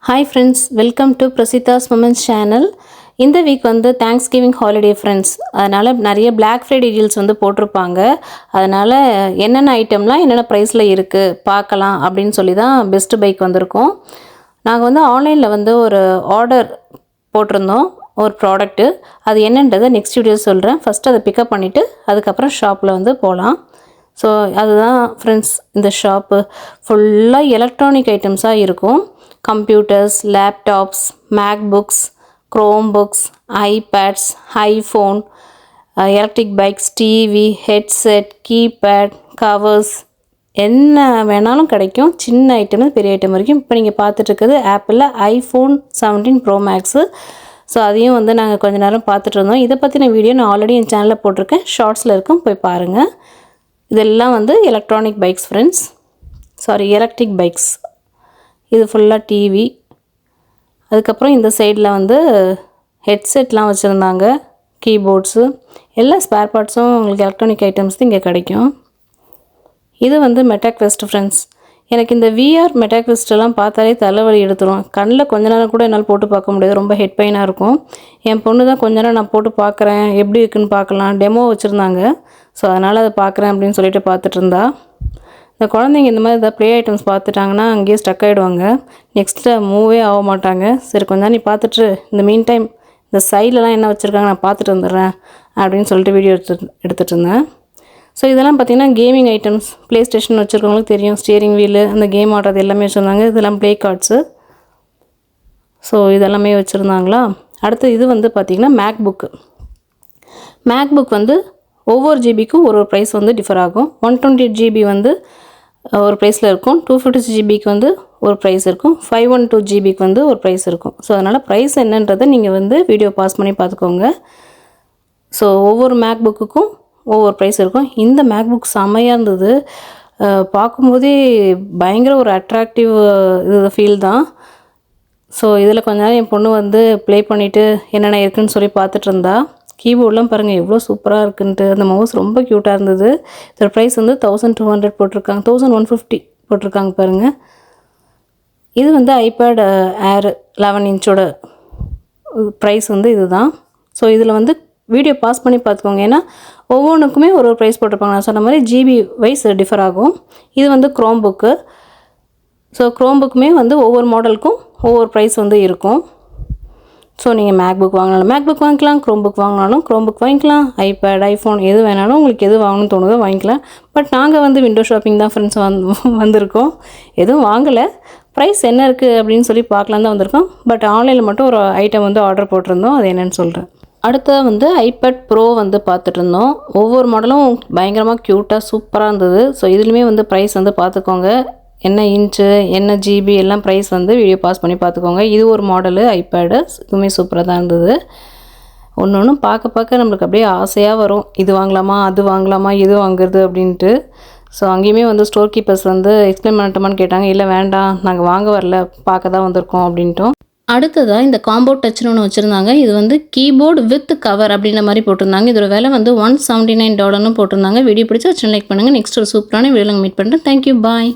Hi friends, welcome to Prasita's Women's Channel. இந்த week வந்து Thanksgiving holiday friends. அதனால நிறைய Black Friday deals வந்து போட்டிருப்பாங்க. அதனால என்னென்ன ஐட்டம்லாம் என்னென்ன பிரைஸ்ல இருக்கு பார்க்கலாம் அப்படின்னு சொல்லி தான் பெஸ்ட் பைக் வந்திருக்கோம். நாங்கள் வந்து ஆன்லைனில் வந்து ஒரு ஆர்டர் போட்டிருந்தோம் ஒரு ப்ராடக்ட்டு. அது என்னன்றதை நெக்ஸ்ட் வீடியோ சொல்கிறேன். ஃபஸ்ட்டு அதை பிக்கப் பண்ணிவிட்டு அதுக்கப்புறம் ஷாப்பில் வந்து போகலாம். ஸோ அதுதான் ஃப்ரெண்ட்ஸ், இந்த ஷாப்பு ஃபுல்லாக எலக்ட்ரானிக் ஐட்டம்ஸாக இருக்கும். Computers, laptops, MacBooks, Chromebooks, iPads, iPhone, electric bikes, TV, headset, keypad, covers, என்ன வேணாலும் கிடைக்கும். சின்ன ஐட்டம் பெரிய ஐட்டம் வரைக்கும். இப்போ நீங்கள் பார்த்துட்ருக்குது ஆப்பிளில் iPhone 17 Pro Max. ஸோ அதையும் வந்து நாங்கள் கொஞ்சம் நேரம் பார்த்துட்டு இருந்தோம். இதை பற்றின வீடியோ நான் ஆல்ரெடி என் சேனலில் போட்டிருக்கேன், ஷார்ட்ஸில் இருக்கும், போய் பாருங்கள். இதெல்லாம் வந்து electronic bikes friends, electric bikes. இது ஃபுல்லாக டிவி. அதுக்கப்புறம் இந்த சைடில் வந்து ஹெட்செட்லாம் வச்சுருந்தாங்க, கீபோர்ட்ஸு, எல்லா ஸ்பேர் பார்ட்ஸும் உங்களுக்கு எலக்ட்ரானிக் ஐட்டம்ஸ் இங்கே கிடைக்கும். இது வந்து மெட்டாக்வெஸ்ட் ஃப்ரெண்ட்ஸ். எனக்கு இந்த VR மெட்டாக்வெஸ்ட்டெல்லாம் பார்த்தாலே தலைவலி எடுத்துரும். கண்ணில் கொஞ்ச நேரம் கூட என்னால் போட்டு பார்க்க முடியாது, ரொம்ப ஹெட் பெயினாக இருக்கும். என் பொண்ணு தான் கொஞ்ச நேரம் நான் போட்டு பார்க்குறேன், எப்படி இருக்குன்னு பார்க்கலாம், டெமோ வச்சுருந்தாங்க. ஸோ அதனால் அதை பார்க்குறேன் அப்படின்னு சொல்லிட்டு பார்த்துட்டு இருந்தா. இந்த குழந்தைங்க இந்த மாதிரி ஏதாவது ப்ளே ஐட்டம்ஸ் பார்த்துட்டாங்கன்னா அங்கேயே ஸ்டக் ஆகிடுவாங்க, நெக்ஸ்ட்டு மூவே ஆக மாட்டாங்க. சரி கொஞ்சம் நீ பார்த்துட்டு இந்த மீன் டைம் இந்த சைட்லலாம் என்ன வச்சுருக்காங்க நான் பார்த்துட்டு வந்துடுறேன் அப்படின்னு சொல்லிட்டு வீடியோ எடுத்துகிட்டு இருந்தேன். ஸோ இதெல்லாம் பார்த்திங்கன்னா கேமிங் ஐட்டம்ஸ், ப்ளே ஸ்டேஷன் வச்சுருக்கவங்களுக்கு தெரியும், ஸ்டியரிங் வீலு, அந்த கேம் ஆடுறது எல்லாமே வச்சுருந்தாங்க. இதெல்லாம் ப்ளே கார்ட்ஸு. ஸோ இதெல்லாமே வச்சுருந்தாங்களா. அடுத்து இது வந்து பார்த்திங்கன்னா மேக்புக் வந்து ஒவ்வொரு ஜிபிக்கும் ஒரு ப்ரைஸ் வந்து டிஃபர் ஆகும். 128 GB வந்து ஒரு ப்ரைஸில் இருக்கும், 256 GBக்கு வந்து ஒரு ப்ரைஸ் இருக்கும், 512 GBக்கு வந்து ஒரு ப்ரைஸ் இருக்கும். ஸோ அதனால் ப்ரைஸ் என்னன்றதை நீங்கள் வந்து வீடியோ பாஸ் பண்ணி பார்த்துக்கோங்க. ஸோ ஒவ்வொரு மேக்புக்குக்கும் ஒவ்வொரு ப்ரைஸ் இருக்கும். இந்த மேக்புக் செம்மையாக இருந்தது, பார்க்கும்போதே பயங்கர ஒரு அட்ராக்டிவ் இது ஃபீல் தான். ஸோ இதில் கொஞ்ச நேரம் என் பொண்ணு வந்து ப்ளே பண்ணிவிட்டு என்னென்ன இருக்குதுன்னு சொல்லி பார்த்துட்டு இருந்தா. கீபோர்ட்லாம் பாருங்கள் எவ்வளோ சூப்பராக இருக்குன்ட்டு. அந்த மவுஸ் ரொம்ப க்யூட்டாக இருந்தது. இதோட ப்ரைஸ் வந்து 1200 போட்டிருக்காங்க, 1150 போட்டிருக்காங்க பாருங்கள். இது வந்து ஐபேட் ஏர் 11 இன்ச்சோட ப்ரைஸ் வந்து இது தான். ஸோ இதில் வந்து வீடியோ பாஸ் பண்ணி பார்த்துக்கோங்க, ஏன்னா ஒவ்வொன்றுக்குமே ஒரு ப்ரைஸ் போட்டிருப்பாங்க. நான் சொன்ன மாதிரி GB வைஸ் டிஃபர் ஆகும். இது வந்து க்ரோம் புக்கு. ஸோ க்ரோம் புக்குமே வந்து ஒவ்வொரு மாடலுக்கும் ஒவ்வொரு ப்ரைஸ் வந்து இருக்கும். ஸோ நீங்கள் மேக்புக் வாங்கினாலும் மேக்புக் வாங்கிக்கலாம், க்ரோம் புக் வாங்கினாலும் க்ரோம் புக் வாங்கிக்கலாம், ஐபேட், ஐஃபோன் எது வேணாலும் உங்களுக்கு எது வாங்கணும்னு தோணுதோ வாங்கிக்கலாம். பட் நாங்கள் வந்து விண்டோ ஷாப்பிங் தான் ஃப்ரெண்ட்ஸ் வந்திருக்கோம், எதுவும் வாங்கலை. ப்ரைஸ் என்ன இருக்குது அப்படின்னு சொல்லி பார்க்கலாம் தான் வந்திருக்கோம். பட் ஆன்லைனில் மட்டும் ஒரு ஐட்டம் வந்து ஆர்டர் போட்டிருந்தோம், அது என்னென்னு சொல்கிறேன். அடுத்தது வந்து ஐபேட் ப்ரோ வந்து பார்த்துட்டு இருந்தோம். ஒவ்வொரு மாடலும் பயங்கரமாக க்யூட்டாக சூப்பராக இருந்தது. ஸோ இதுலேயுமே வந்து ப்ரைஸ் வந்து பார்த்துக்கோங்க, என்ன இன்ச்சு என்ன GB எல்லாம் ப்ரைஸ் வந்து வீடியோ பாஸ் பண்ணி பார்த்துக்கோங்க. இது ஒரு மாடலு ஐபேடு, இதுவுமே சூப்பராக தான் இருந்தது. ஒன்று ஒன்றும் பார்க்க நம்மளுக்கு அப்படியே ஆசையாக வரும், இது வாங்கலாமா அது வாங்கலாமா எது வாங்குறது அப்படின்ட்டு. ஸோ அங்கேயுமே வந்து ஸ்டோர் கீப்பர்ஸ் வந்து எக்ஸ்பிளைன் பண்ணட்டுமான்னு கேட்டாங்க. இல்லை வேண்டாம், நாங்கள் வாங்க வரல, பார்க்க தான் வந்திருக்கோம் அப்படின்ட்டோம். அடுத்ததாக இந்த காம்போ டச்னு ஒன்று வச்சுருந்தாங்க. இது வந்து கீபோர்டு வித் கவர் அப்படின்ற மாதிரி போட்டிருந்தாங்க. இதோட விலை வந்து $179 போட்டிருந்தாங்க. வீடியோ பிடிச்சா லைக் பண்ணுங்கள். நெக்ஸ்ட் ஒரு சூப்பரான வீடியோவில் மீட் பண்ணுறேன். தேங்க்யூ, பாய்.